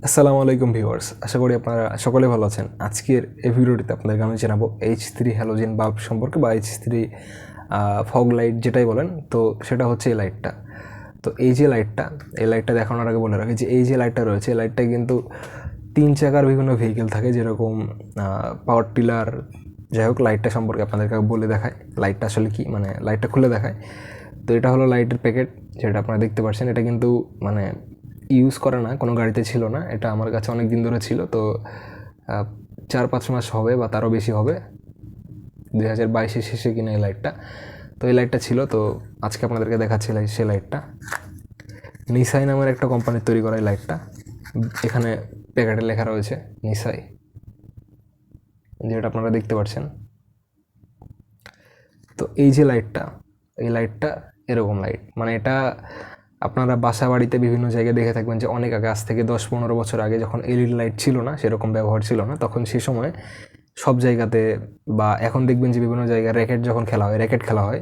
আসসালামু আলাইকুম ভিউয়ার্স, আশা করি আপনারা সকলে ভালো আছেন। আজকের এই ভিডিওটিতে আপনাদেরকে আমি জানাবো H3 হ্যালোজেন বাল্ব সম্পর্কে বা H3 ফগ লাইট যেটাই বলেন, তো সেটা হচ্ছে এই লাইটটা। তো এই যে লাইটটা, এই লাইটটা দেখানোর আগে বলে রাখি যে এই যে লাইটটা রয়েছে, এই লাইটটা কিন্তু 3 চাকার বিভিন্ন ভেহিকেল থাকে, যেরকম পাওয়ার টিলার। যাই হোক, লাইটটা সম্পর্কে আপনাদেরকে বলে দেখায় লাইটটা আসলে কি, মানে লাইটটা খুলে দেখায়। তো এটা হলো লাইটের প্যাকেট, যেটা আপনারা দেখতে পাচ্ছেন। এটা কিন্তু মানে ইউজ করে না, কোনো গাড়িতে ছিল না। এটা আমার কাছে অনেক দিন ধরে ছিল, তো 4-5 মাস হবে বা তারও বেশি হবে, 2022-এর শেষে কিনা এই লাইটটা। তো এই লাইটটা ছিল, তো আজকে আপনাদেরকে দেখাচ্ছি সেই লাইটটা। নিসাই নামের একটা কোম্পানির তৈরি করা এই লাইটটা। এখানে প্যাকেটে লেখা রয়েছে নিসাই, যেটা আপনারা দেখতে পাচ্ছেন। তো এই যে লাইটটা, এই লাইটটা এরকম লাইট, মানে এটা আপনারা বাসা বাড়িতে বিভিন্ন জায়গায় দেখে থাকবেন যে অনেক আগে, আজ থেকে 10-15 বছর আগে, যখন এলইডি লাইট ছিল না, সেরকম ব্যবহার ছিল না, তখন সে সময় সব জায়গাতে, বা এখন দেখবেন যে বিভিন্ন জায়গায় র্যাকেট যখন খেলা হয়, র্যাকেট খেলা হয়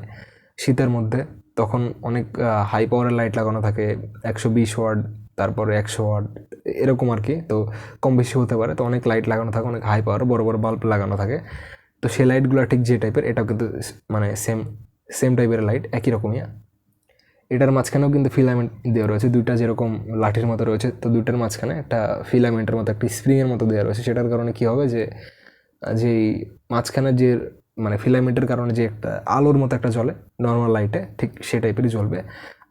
শীতের মধ্যে, তখন অনেক হাই পাওয়ারের লাইট লাগানো থাকে, 120 ওয়াট, তারপরে 100 ওয়াট, এরকম আর কি। তো কম বেশি হতে পারে, তো অনেক লাইট লাগানো থাকে, অনেক হাই পাওয়ার বড় বড় বাল্ব লাগানো থাকে। তো সেই লাইটগুলো ঠিক যে টাইপের, এটাও কিন্তু মানে সেম টাইপের লাইট, একই রকমই। এটার মাঝখানেও কিন্তু ফিলামেন্ট দেওয়া রয়েছে, দুইটা যেরকম লাঠির মতো রয়েছে, তো দুইটার মাঝখানে একটা ফিলামেন্টের মতো, একটা স্প্রিংয়ের মতো দেওয়া রয়েছে। সেটার কারণে কী হবে, যে যেই মাঝখানে যে মানে ফিলামেন্টের কারণে যে একটা আলোর মতো একটা জ্বলে নর্মাল লাইটে, ঠিক সে টাইপেরই জ্বলবে।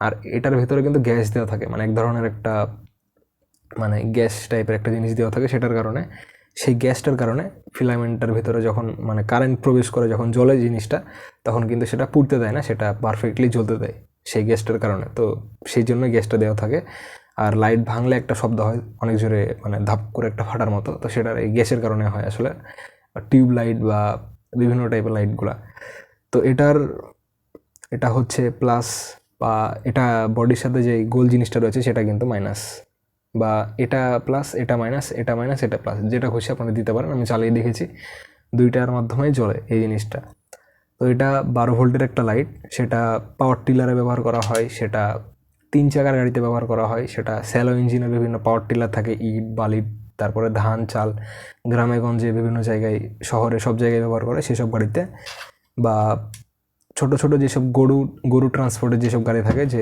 আর এটার ভেতরে কিন্তু গ্যাস দেওয়া থাকে, মানে এক ধরনের একটা মানে গ্যাস টাইপের একটা জিনিস দেওয়া থাকে। সেটার কারণে, সেই গ্যাসটার কারণে ফিলামেন্টের ভিতরে যখন মানে কারেন্ট প্রবেশ করে, যখন জ্বলে জিনিসটা, তখন কিন্তু সেটা পুড়তে দেয় না, সেটা পারফেক্টলি জ্বলতে দেয় সেই গ্যাসটার কারণে। তো সেই জন্য গ্যাসটা দেওয়া থাকে। আর লাইট ভাঙলে একটা শব্দ হয় অনেক জোরে, মানে ধাপ করে একটা ফাটার মতো, তো সেটার এই গ্যাসের কারণে হয় আসলে। টিউব লাইট বা বিভিন্ন টাইপের লাইটগুলা। তো এটা হচ্ছে প্লাস, বা এটা বডির সাথে যে গোল জিনিসটা রয়েছে সেটা কিন্তু মাইনাস, বা এটা প্লাস, এটা মাইনাস, এটা মাইনাস, এটা প্লাস, যেটা খুশি আপনারা দিতে পারেন। আমি চালিয়ে দেখেছি, দুইটার মাধ্যমেই জ্বলে এই জিনিসটা। তো এটা 12 ভোল্টের একটা লাইট, সেটা পাওয়ার টিলারে ব্যবহার করা হয়, সেটা 3 চাকার গাড়িতে ব্যবহার করা হয়, সেটা স্যালো ইঞ্জিনের বিভিন্ন পাওয়ার টিলার থাকে, ইট বালি, তারপরে ধান চাল, গ্রামে গঞ্জে বিভিন্ন জায়গায়, শহরে সব জায়গায় ব্যবহার করে সেসব গাড়িতে। বা ছোট ছোট যেসব গরু ট্রান্সপোর্টের যেসব গাড়ি থাকে, যে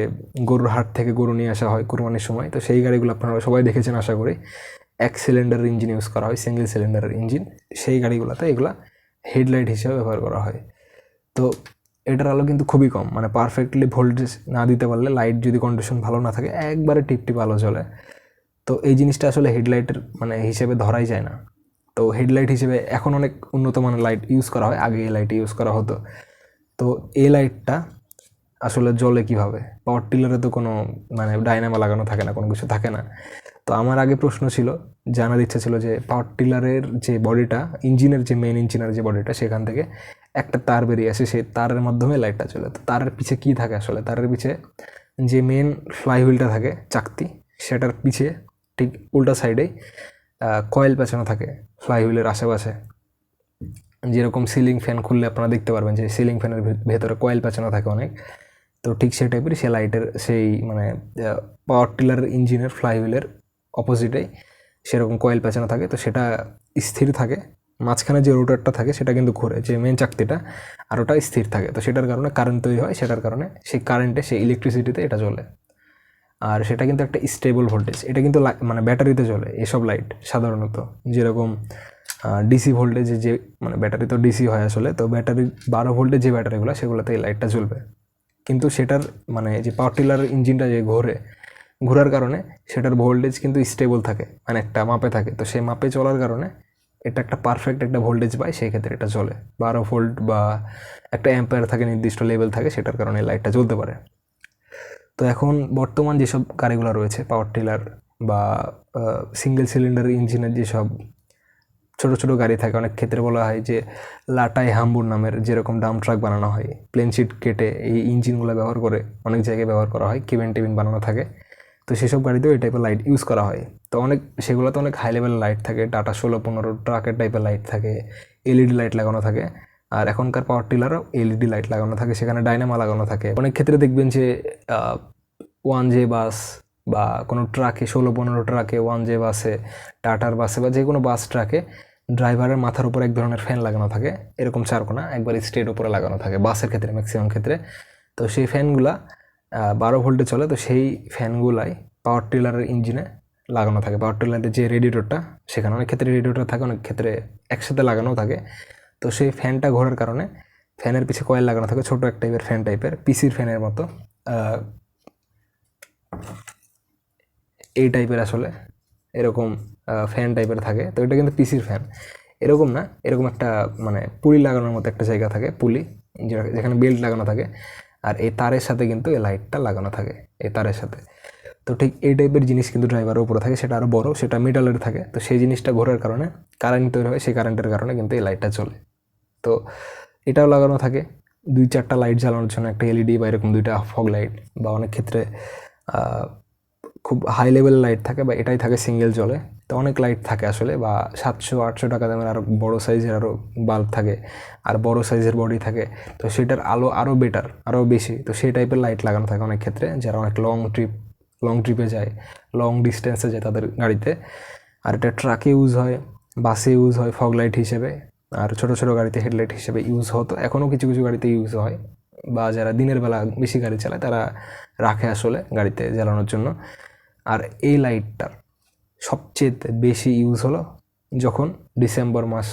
গরুর হাট থেকে গরু নিয়ে আসা হয় কোরবানির সময়, তো সেই গাড়িগুলো আপনারা সবাই দেখেছেন আশা করি। 1 সিলিন্ডারের ইঞ্জিন ইউজ করা হয়, সিঙ্গেল সিলিন্ডারের ইঞ্জিন। সেই গাড়িগুলোতে এগুলা হেডলাইট হিসেবে ব্যবহার করা হয়। তো এটার আলো কিন্তু খুবই কম, মানে পারফেক্টলি ভোল্টেজ না দিতে পারলে, লাইট যদি কন্ডিশন ভালো না থাকে, একবারে টিপ আলো জ্বলে। তো এই জিনিসটা আসলে হেডলাইটের মানে হিসেবে ধরাই যায় না। তো হেডলাইট হিসেবে এখন অনেক উন্নত মানের লাইট ইউজ করা হয়, আগে এই লাইট ইউজ করা হতো। তো এই লাইটটা আসলে জ্বলে কীভাবে? পাওয়ার টিলারে তো কোনো মানে ডায়নামো লাগানো থাকে না, কোনো কিছু থাকে না। তো আমার আগে প্রশ্ন ছিল, জানার ইচ্ছা ছিল যে পাওয়ার টিলারের যে বডিটা, ইঞ্জিনের যে মেন ইঞ্জিনের যে বডিটা, সেখান থেকে একটা তার বেরিয়ে আসে, সেই তারের মাধ্যমে লাইটটা চলে। তো তারের পিছে কী থাকে আসলে? তারের পিছে যে মেন ফ্লাইহুইলটা থাকে, চাকতি, সেটার পিছে ঠিক উল্টা সাইডেই কয়েল পেঁচানো থাকে ফ্লাইহুইলের আশেপাশে। যেরকম সিলিং ফ্যান খুললে আপনারা দেখতে পারবেন যে সিলিং ফ্যানের ভেতরে কয়েল পেঁচানো থাকে অনেক। তো ঠিক সেই টাইপেরই সে লাইটের সেই মানে পাওয়ার টিলারের ইঞ্জিনের ফ্লাইহুইলের অপোজিটেই সেরকম কয়েল পেঁচানো থাকে। তো সেটা স্থির থাকে, মাঝখানে যে রোটারটা থাকে সেটা কিন্তু ঘোরে, যে মেন চাকতিটা, আর ওটা স্থির থাকে। তো সেটার কারণে কারেন্ট তৈরি হয়, সেটার কারণে সেই কারেন্টে, সেই ইলেকট্রিসিটিতে এটা জ্বলে। আর সেটা কিন্তু একটা স্টেবল ভোল্টেজ। এটা কিন্তু মানে ব্যাটারিতে জ্বলে এসব লাইট সাধারণত, যেরকম ডিসি ভোল্টেজে যে মানে ব্যাটারি তো ডিসি হয় আসলে, তো ব্যাটারি 12 ভোল্টের যে ব্যাটারিগুলো, সেগুলোতে এই লাইটটা জ্বলবে। কিন্তু সেটার মানে যে পাওয়ার টিলারের ইঞ্জিনটা যে ঘোরার কারণে সেটার ভোল্টেজ কিন্তু স্টেবল থাকে, মানে একটা মাপে থাকে। তো সেই মাপে চলার কারণে এটা একটা পারফেক্ট একটা ভোল্টেজ পায়, সেই ক্ষেত্রে এটা জ্বলে। 12 ভোল্ট বা একটা অ্যাম্পায়ার থাকে, নির্দিষ্ট লেভেল থাকে, সেটার কারণে লাইটটা জ্বলতে পারে। তো এখন বর্তমান যেসব গাড়িগুলো রয়েছে, পাওয়ার টিলার বা সিঙ্গেল সিলিন্ডার ইঞ্জিনের যেসব ছোট ছোট গাড়ি থাকে, অনেক ক্ষেত্রে বলা হয় যে লাটাই হাম্বুর নামের যেরকম ডাম ট্রাক বানানো হয়, প্লেন শিট কেটে এই ইঞ্জিনগুলো ব্যবহার করে অনেক জায়গায় ব্যবহার করা হয়, কেবিন টেবিন বানানো থাকে। তো সেসব গাড়িতেও এই টাইপের লাইট ইউজ করা হয়। তো সেগুলোতে অনেক হাই লেভেল লাইট থাকে, টাটা 16-15 ট্রাকের টাইপের লাইট থাকে, এলইডি লাইট লাগানো থাকে। আর এখনকার পাওয়ার টিলারও এলইডি লাইট লাগানো থাকে, সেখানে ডাইনামা লাগানো থাকে। অনেক ক্ষেত্রে দেখবেন যে 1J বাস বা কোনো ট্রাকে 16-15 ট্রাকে, 1J বাসে, টাটার বাসে বা যে কোনো বাস ট্রাকে ড্রাইভারের মাথার উপর এক ধরনের ফ্যান লাগানো থাকে, এরকম চারকোনা একবার স্ট্রেট উপরে লাগানো থাকে বাসের ক্ষেত্রে, ম্যাক্সিমাম ক্ষেত্রে। তো সেই ফ্যানগুলা 12 ভোল্টে চলে। তো সেই ফ্যানগুলাই পাওয়ার টিলারের ইঞ্জিনে লাগানো থাকে। পাওয়ার টিলারের যে রেডিয়েটরটা, সেখানে অনেক ক্ষেত্রে রেডিয়েটর থাকে, অনেক ক্ষেত্রে একসাথে লাগানো থাকে। তো সেই ফ্যানটা ঘোরার কারণে ফ্যানের পিছে কয়েল লাগানো থাকে, ছোটো এক টাইপের ফ্যান টাইপের, পিসির ফ্যানের মতো এই টাইপের আসলে এরকম ফ্যান টাইপের থাকে। তো এটা কিন্তু পিসির ফ্যান এরকম না, এরকম একটা মানে পুলি লাগানোর মতো একটা জায়গা থাকে, পুলি যেখানে বেল্ট লাগানো থাকে, আর এই তারের সাথে কিন্তু এই লাইটটা লাগানো থাকে, এই তারের সাথে। তো ঠিক এই টাইপের জিনিস কিন্তু ড্রাইভারের উপরে থাকে, সেটা আরও বড়, সেটা মেটালের থাকে। তো সেই জিনিসটা ঘোরার কারণে কারেন্ট তৈরি হয়, সেই কারেন্টের কারণে কিন্তু এই লাইটটা চলে। তো এটাও লাগানো থাকে 2-4টা লাইট জ্বালানোর জন্য, একটা এলইডি বা এরকম 2টা ফগ লাইট, বা অনেক ক্ষেত্রে খুব হাই লেভেল লাইট থাকে, বা এটাই থাকে সিঙ্গেল জলে। তো অনেক লাইট থাকে আসলে, বা 700-800 টাকা দামের আরও বড়ো সাইজের আরও বাল্ব থাকে, আর বড় সাইজের বডি থাকে। তো সেটার আলো আরও বেটার, আরও বেশি। তো সেই টাইপের লাইট লাগানো থাকে অনেক ক্ষেত্রে, যারা অনেক লং ট্রিপে যায়, লং ডিস্টেন্সে যায় তাদের গাড়িতে। আর এটা ট্রাকে ইউজ হয়, বাসে ইউজ হয় ফগ লাইট হিসেবে, আর ছোটো ছোটো গাড়িতে হেডলাইট হিসেবে ইউজ হতো, এখনও কিছু কিছু গাড়িতে ইউজ হয়। বা যারা দিনের বেলা বেশি গাড়ি চালায় তারা রাখে আসলে গাড়িতে জ্বালানোর জন্য। আর এই লাইটটার সবচেয়ে বেশি ইউজ হলো যখন ডিসেম্বর মাস,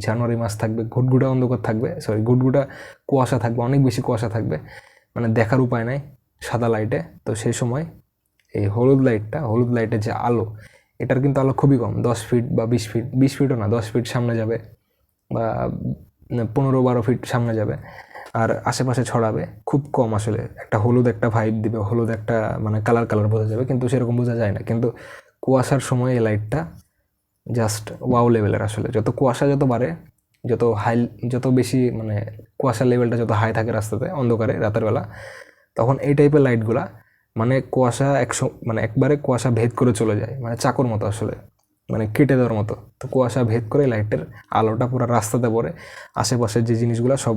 জানুয়ারি মাস থাকবে, ঘুটঘুটা অন্ধকার থাকবে, ঘুটঘুটা কুয়াশা থাকবে, অনেক বেশি কুয়াশা থাকবে, মানে দেখার উপায় নাই সাদা লাইটে। তো সেই সময় এই হলুদ লাইটের যে আলো, এটার কিন্তু আলো খুবই কম, 10 ফিট বা 20 ফিট, 20 ফিটও না, 10 ফিট সামনে যাবে, বা 15-12 ফিট সামনে যাবে, আর আশেপাশে ছড়াবে খুব কম আসলে। একটা হলুদ একটা ভাইব দিবে, হলুদ একটা মানে কালার বোঝা যাবে, কিন্তু সেরকম বোঝা যায় না। কিন্তু কুয়াশার সময় এই লাইটটা জাস্ট ওয়াও লেভেলের আসলে। যত কুয়াশা যত বাড়ে, যত বেশি মানে কুয়াশার লেভেলটা যত হাই থাকে রাস্তাতে অন্ধকারে রাতের বেলা, তখন এই টাইপের লাইটগুলা মানে কুয়াশা মানে একবারে কুয়াশা ভেদ করে চলে যায়, মানে চাকুর মতো আসলে, মানে কেটে দেওয়ার মতো। তো কুয়াশা ভেদ করে লাইটের আলোটা পুরো রাস্তাতে পড়ে, আশেপাশের যে জিনিসগুলো সব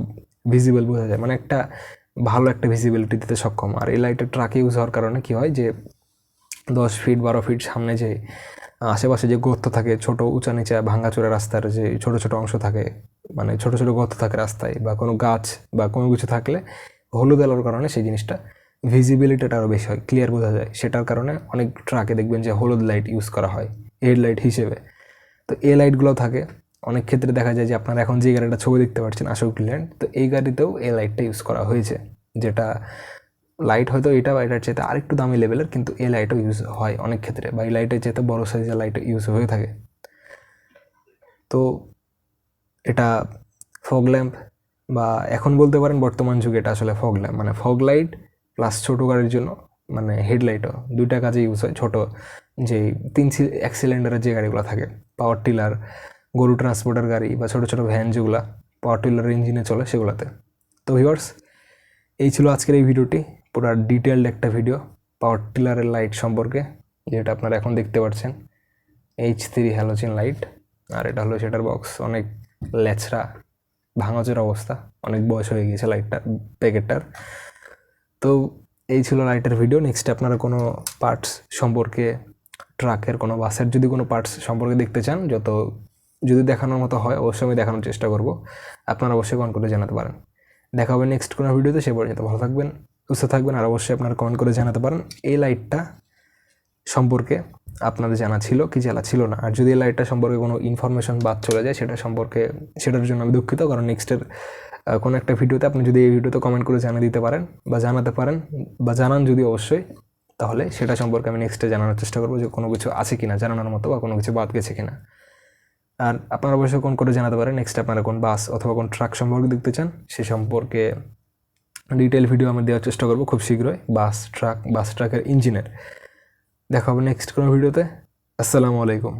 ভিজিবল বোঝা যায়, মানে একটা ভালো একটা ভিজিবিলিটি দিতে সক্ষম। আর এই লাইটের ট্রাকে ইউজ হওয়ার কারণে কী হয় যে 10 ফিট 12 ফিট সামনে যে আশেপাশে যে গর্ত থাকে, ছোট উঁচা নিচা ভাঙাচোরা রাস্তার যে ছোট ছোট অংশ থাকে, মানে ছোট ছোট গর্ত থাকে রাস্তায়, বা কোনো গাছ বা কোনো কিছু থাকলে হলুদ আলোর কারণে সেই জিনিসটা ভিজিবিলিটিটা আরও বেশি হয়, ক্লিয়ার বোঝা যায়। সেটার কারণে অনেক ট্রাকে দেখবেন যে হলুদ লাইট ইউজ করা হয় হেডলাইট হিসেবে। তো এই লাইটগুলো থাকে। অনেক ক্ষেত্রে দেখা যায় যে আপনারা এখন যে গাড়িটা ছবি দেখতে পাচ্ছেন আশোক লেল্যান্ড, তো এই গাড়িতেও এই লাইটটা ইউজ করা হয়েছে, যেটা লাইট হয়তো এটা বা এটার চাইতে আরেকটু দামি লেভেলের, কিন্তু এই লাইটও ইউজ হয় অনেক ক্ষেত্রে, বা এই লাইটের চাইতে বড়ো সাইজের লাইট ইউজ হয়ে থাকে। তো এটা ফগ ল্যাম্প, বা এখন বলতে পারেন বর্তমান যুগে এটা আসলে ফগ ল্যাম্প, মানে ফগ লাইট প্লাস ছোটো গাড়ির জন্য মানে হেডলাইটও, 2টা কাজে ইউজ হয়। ছোটো যে 1 সিলিন্ডারের যে গাড়িগুলো থাকে, পাওয়ার টিলার, গরু ট্রান্সপোর্টের গাড়ি, বা ছোটো ছোটো ভ্যান যেগুলো পাওয়ার টিলারের ইঞ্জিনে চলে সেগুলোতে। তো ভিউয়ার্স, এই ছিল আজকের এই ভিডিওটি, পুরো ডিটেলড একটা ভিডিও পাওয়ার টিলারের লাইট সম্পর্কে, যেটা আপনারা এখন দেখতে পাচ্ছেন H3 হ্যালোজেন লাইট। আর এটা হলো সেটার বক্স, অনেক ল্যাচড়া ভাঙাচোর অবস্থা, অনেক বয়স হয়ে গিয়েছে লাইটটার, প্যাকেটটার। তো এই ছিল লাইটের ভিডিও। নেক্সট আপনারা কোনো পার্টস সম্পর্কে, ট্রাকের কোনো বাসের যদি কোনো পার্টস সম্পর্কে দেখতে চান, যদি দেখানোর মতো হয় অবশ্যই আমি দেখানোর চেষ্টা করব, আপনারা অবশ্যই কমেন্ট করে জানাতে পারেন। দেখা হবে নেক্সট কোনো ভিডিওতে, সে পর্যন্ত ভালো থাকবেন, সুস্থ থাকবেন। আর অবশ্যই আপনারা কমেন্ট করে জানাতে পারেন এই লাইটটা সম্পর্কে আপনাদের জানা ছিল কি জানা ছিল না। আর যদি এই লাইটটা সম্পর্কে কোনো ইনফরমেশন বাদ চলে যায় সেটার জন্য আমি দুঃখিত, কারণ নেক্সটের কোনো একটা ভিডিওতে আপনি যদি এই ভিডিওতে কমেন্ট করে জানিয়ে দিতে পারেন বা জানাতে পারেন বা জানান যদি অবশ্যই, তাহলে সেটা সম্পর্কে আমি নেক্সটে জানানোর চেষ্টা করবো যে কোনো কিছু আছে কিনা জানানোর মতো, বা কোনো কিছু বাদ গেছে কিনা। আর আপনারা অবশ্যই কোন করে জানাতে পারেন নেক্সট আপনারা কোন বাস অথবা কোন ট্রাক সম্পর্কে দেখতে চান, সে সম্পর্কে ডিটেল ভিডিও আমি দেওয়ার চেষ্টা করবো খুব শীঘ্রই, বাস ট্রাকের ইঞ্জিনের। দেখা হবে নেক্সট কোনো ভিডিওতে। আসসালামু আলাইকুম।